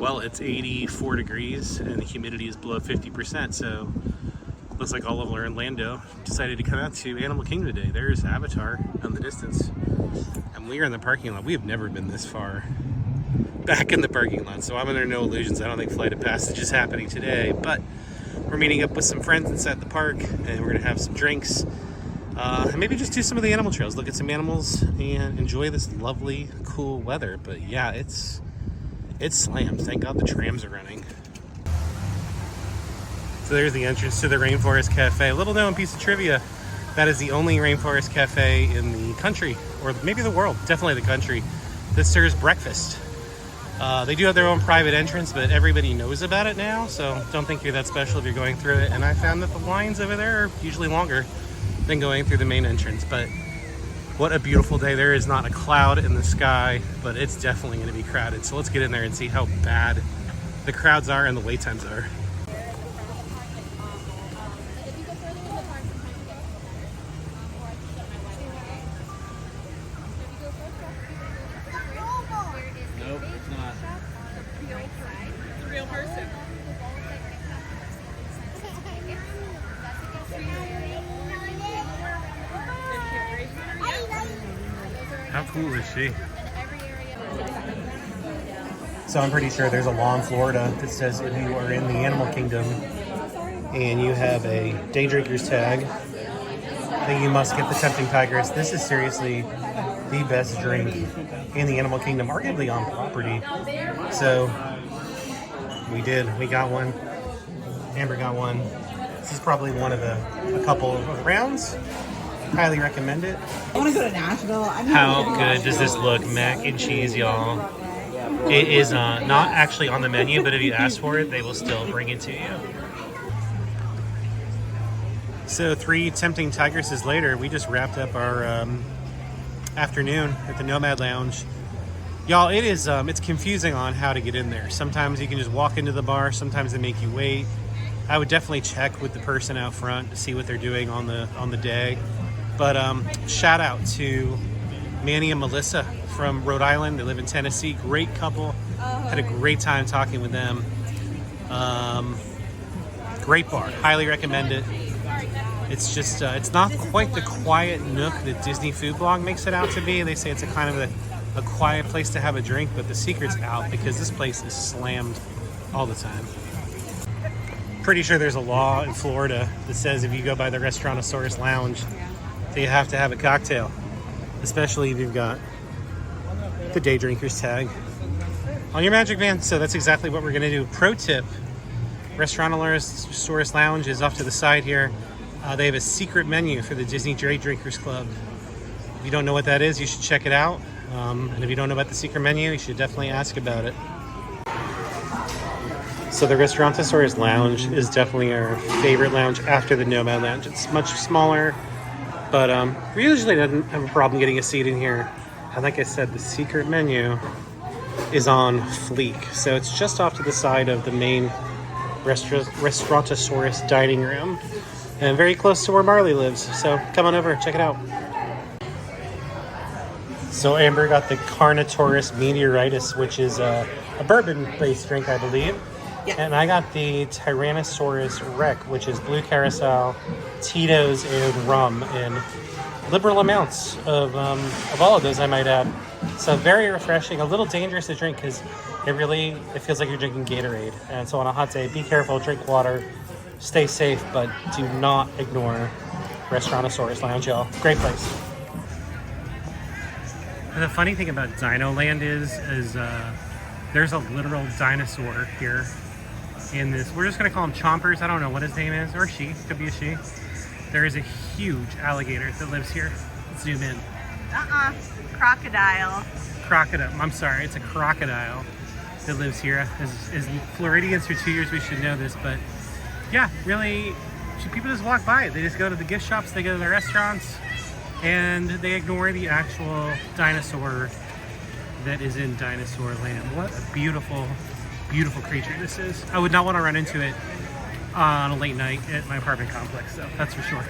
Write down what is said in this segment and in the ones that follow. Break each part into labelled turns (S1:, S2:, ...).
S1: Well, it's 84 degrees and the humidity is below 50%, so looks like all of Orlando decided to come out to Animal Kingdom today. There's Avatar in the distance, and we are in the parking lot. We have never been this far back in the parking lot, so I'm under no illusions. I don't think Flight of Passage is happening today, but we're meeting up with some friends inside the park, and we're gonna have some drinks, and maybe just do some of the animal trails, look at some animals, and enjoy this lovely, cool weather. But yeah, it's slammed. Thank God the trams are running. So there's the entrance to the Rainforest Cafe. A little known piece of trivia, that is the only Rainforest Cafe in the country, or maybe the world, definitely the country, that serves breakfast. They do have their own private entrance, but everybody knows about it now, so don't think you're that special if you're going through it. And I found that the lines over there are usually longer than going through the main entrance. But what a beautiful day. There is not a cloud in the sky, but it's definitely going to be crowded. So let's get in there and see how bad the crowds are and the wait times are.
S2: Nope, it's not. It's a real person.
S1: How cool is she? So I'm pretty sure there's a law in Florida that says if you are in the Animal Kingdom and you have a day drinker's tag, then you must get the Tempting Tigress. This is seriously the best drink in the Animal Kingdom, arguably on property. So we got one. Amber got one. This is probably one of a couple of rounds. Highly recommend it.
S3: I want to go to Nashville.
S1: How good does this look? Mac and cheese, y'all. It is not actually on the menu, but if you ask for it, they will still bring it to you. So 3 Tempting Tigresses later, we just wrapped up our afternoon at the Nomad Lounge. Y'all, it is it's confusing on how to get in there. Sometimes you can just walk into the bar. Sometimes they make you wait. I would definitely check with the person out front to see what they're doing on the day. But shout out to Manny and Melissa from Rhode Island. They live in Tennessee. Great couple. Had a great time talking with them. Great bar. Highly recommend it. It's just, it's not quite the quiet nook that Disney Food Blog makes it out to be. They say it's a kind of a quiet place to have a drink, but the secret's out because this place is slammed all the time. Pretty sure there's a law in Florida that says if you go by the Restaurantosaurus Lounge, that you have to have a cocktail, especially if you've got the day drinker's tag on your Magic Band. So that's exactly what we're gonna do. Pro tip, Restaurantosaurus Lounge is off to the side here. They have a secret menu for the Disney Day Drinkers Club. If you don't know what that is, you should check it out. And if you don't know about the secret menu, you should definitely ask about it. So the Restaurantosaurus Lounge is definitely our favorite lounge after the Nomad Lounge. It's much smaller, but we usually don't have a problem getting a seat in here. And like I said, the secret menu is on fleek. So it's just off to the side of the main Restaurantosaurus dining room, and very close to where Marley lives. So come on over, check it out. So Amber got the Carnotaurus Meteoritis, which is a bourbon-based drink, I believe.
S3: Yeah.
S1: And I got the Tyrannosaurus Rex, which is blue curacao, Tito's, and rum in liberal amounts of all of those, I might add. So very refreshing, a little dangerous to drink because it feels like you're drinking Gatorade. And so on a hot day, be careful, drink water, stay safe, but do not ignore Restaurantosaurus Lounge, y'all. Great place. And the funny thing about Dino Land is there's a literal dinosaur here in this. We're just gonna call him Chompers. I don't know what his name is, or she, could be a she. There is a huge alligator that lives here. Let's zoom in.
S2: Crocodile.
S1: I'm sorry, it's a crocodile that lives here. As Floridians for 2 years, we should know this, but yeah, really, people just walk by it. They just go to the gift shops, they go to the restaurants, and they ignore the actual dinosaur that is in Dinosaur Land. What a beautiful, beautiful creature this is. I would not want to run into it on a late night at my apartment complex, so that's for sure.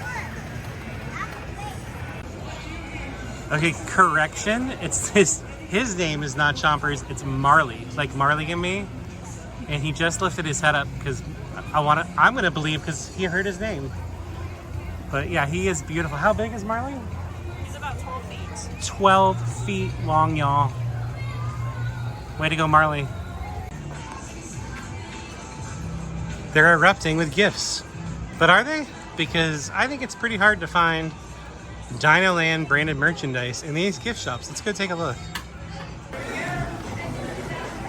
S1: Okay, correction. It's his name is not Chompers, it's Marley. Like Marley and Me. And he just lifted his head up because I'm gonna believe because he heard his name. But yeah, he is beautiful. How big is Marley?
S2: He's about 12 feet.
S1: 12 feet long, y'all. Way to go, Marley. They're erupting with gifts. But are they? Because I think it's pretty hard to find Dino Land branded merchandise in these gift shops. Let's go take a look.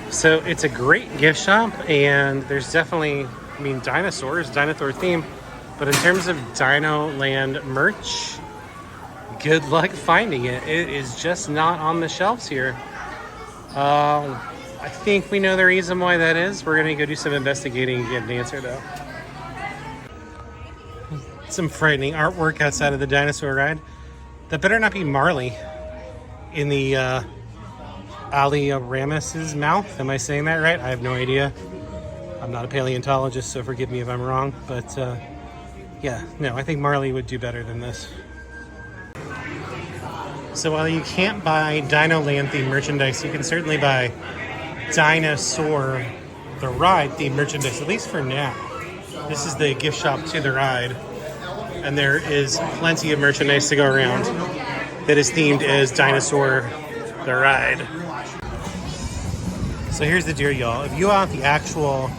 S1: So it's a great gift shop, and there's definitely, I mean, Dinosaur theme, but in terms of Dino Land merch, good luck finding it. It is just not on the shelves here. I think we know the reason why that is. We're gonna go do some investigating and get an answer though. Some frightening artwork outside of the dinosaur ride. That better not be Marley in the Ali Rames's mouth. Am I saying that right? I have no idea. I'm not a paleontologist, so forgive me if I'm wrong. But yeah, no, I think Marley would do better than this. So while you can't buy Dino Land themed merchandise, you can certainly buy Dinosaur, the ride themed merchandise, at least for now. This is the gift shop to the ride. And there is plenty of merchandise to go around that is themed as Dinosaur, the ride. So here's the deal, y'all. If you want the actual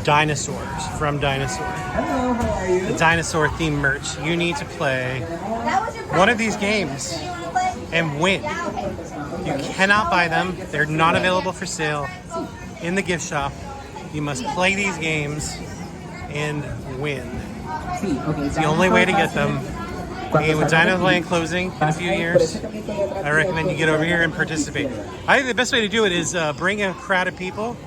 S1: dinosaurs from Dinosaur,
S3: Hello, how are you?
S1: the dinosaur themed merch, you need to play one of these games and win. You cannot buy them. They're not available for sale in the gift shop. You must play these games and win. It's the only way to get them. And with Dino Land closing in a few years, I recommend you get over here and participate. I think the best way to do it is bring a crowd of people.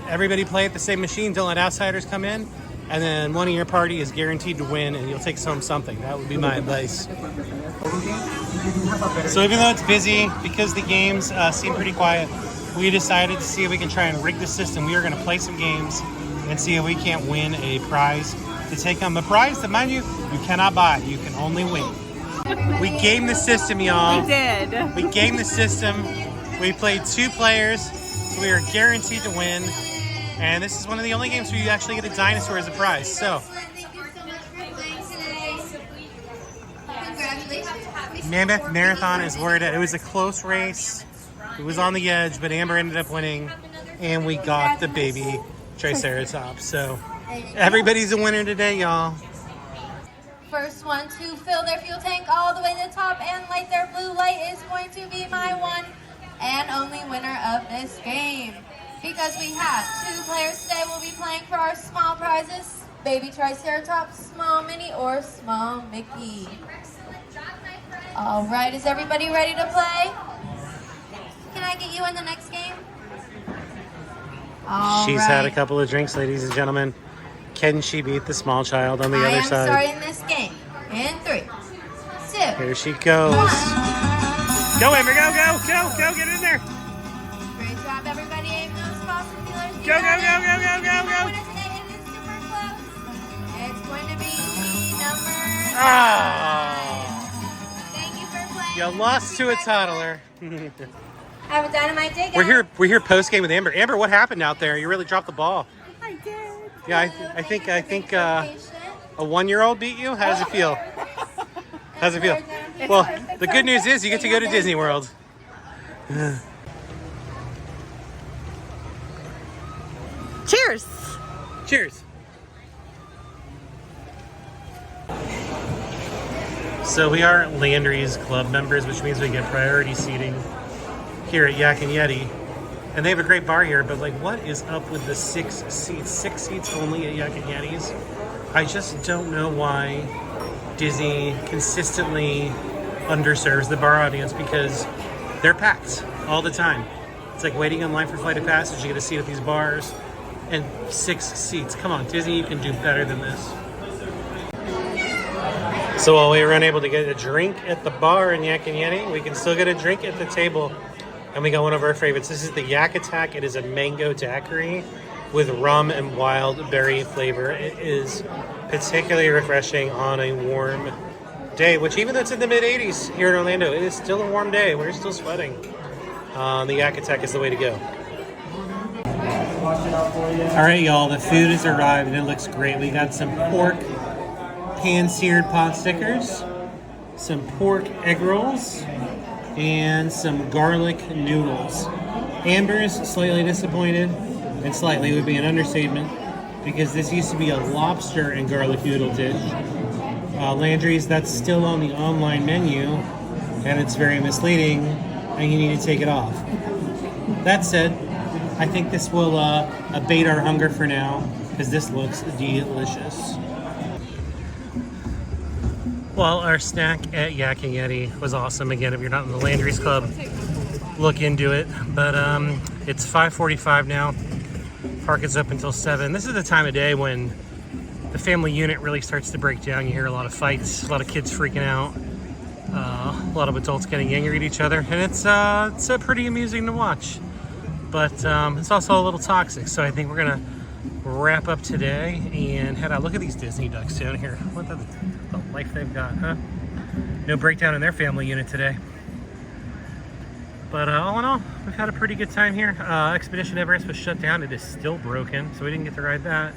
S1: Everybody play at the same machine. Don't let outsiders come in. And then one of your party is guaranteed to win, and you'll take home something. That would be my advice. So even though it's busy, because the games seem pretty quiet, we decided to see if we can try and rig the system. We are going to play some games and see if we can't win a prize to take home. A prize that, mind you cannot buy. You can only win. We gamed the system, y'all.
S2: We did.
S1: We gamed the system. We played 2 players. So we are guaranteed to win. And this is one of the only games where you actually get a dinosaur as a prize. So, Mammoth Marathon is where it was a close race. It was on the edge, but Amber ended up winning. And we got the baby Triceratops. So, everybody's a winner today, y'all.
S4: First one to fill their fuel tank all the way to the top and light their blue light is going to be my one and only winner of this game. Because we have 2 players today, we'll be playing for our small prizes, Baby Triceratops, Small Mini, or Small Mickey. All right, is everybody ready to play? Can I get you in the next game?
S1: She's had a couple of drinks, ladies and gentlemen. Can she beat the small child on the
S4: I
S1: other
S4: am
S1: side?
S4: starting this game in 3, 2.
S1: Here she goes. Go, Amber, go, go, go, go, get in there.
S4: Great job, everybody. Aim those fossil killers.
S1: Go, go, go, go, go, go, go.
S4: It is super close. It's going to be number 5.
S1: Oh,
S4: Thank you for playing.
S1: you lost to a toddler.
S4: Have a dynamite day, guys.
S1: We're here post game with Amber. Amber, what happened out there? You really dropped the ball.
S2: I did.
S1: Yeah, I think a 1-year-old beat you. How does it feel? How does it feel? Well, the good news is you get to go to Disney World.
S2: Cheers.
S1: Cheers. So we are Landry's Club members, which means we get priority seating here at Yak and Yeti. And they have a great bar here, but like, what is up with the 6 seats? 6 seats only at Yak and Yeti's? I just don't know why Disney consistently underserves the bar audience, because they're packed all the time. It's like waiting in line for Flight of Passage. You get a seat at these bars and 6 seats. Come on, Disney, you can do better than this. So while we were unable to get a drink at the bar in Yak and Yeti, we can still get a drink at the table. And we got one of our favorites. This is the Yak Attack. It is a mango daiquiri with rum and wild berry flavor. It is particularly refreshing on a warm day, which even though it's in the mid-80s here in Orlando, it is still a warm day. We're still sweating. The Yak Attack is the way to go. All right, y'all, the food has arrived and it looks great. We got some pork pan-seared pot stickers, some pork egg rolls, and some garlic noodles. Amber's slightly disappointed, and slightly would be an understatement, because this used to be a lobster and garlic noodle dish. Landry's, that's still on the online menu, and it's very misleading, and you need to take it off. That said, I think this will abate our hunger for now, because this looks delicious. Well, our snack at Yak and Yeti was awesome. Again, if you're not in the Landry's Club, look into it. But it's 5:45 now. Park is open until 7. This is the time of day when the family unit really starts to break down. You hear a lot of fights, a lot of kids freaking out, a lot of adults getting angry at each other, and it's pretty amusing to watch. But it's also a little toxic, so I think we're gonna wrap up today and head out. Look at these Disney ducks down here. What the life they've got, huh? No breakdown in their family unit today. But all in all, we've had a pretty good time here. Expedition Everest was shut down. It is still broken, so we didn't get to ride that.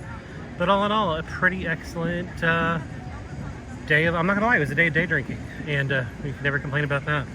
S1: But all in all, a pretty excellent day of, I'm not gonna lie, it was a day of day drinking. And we can never complain about that.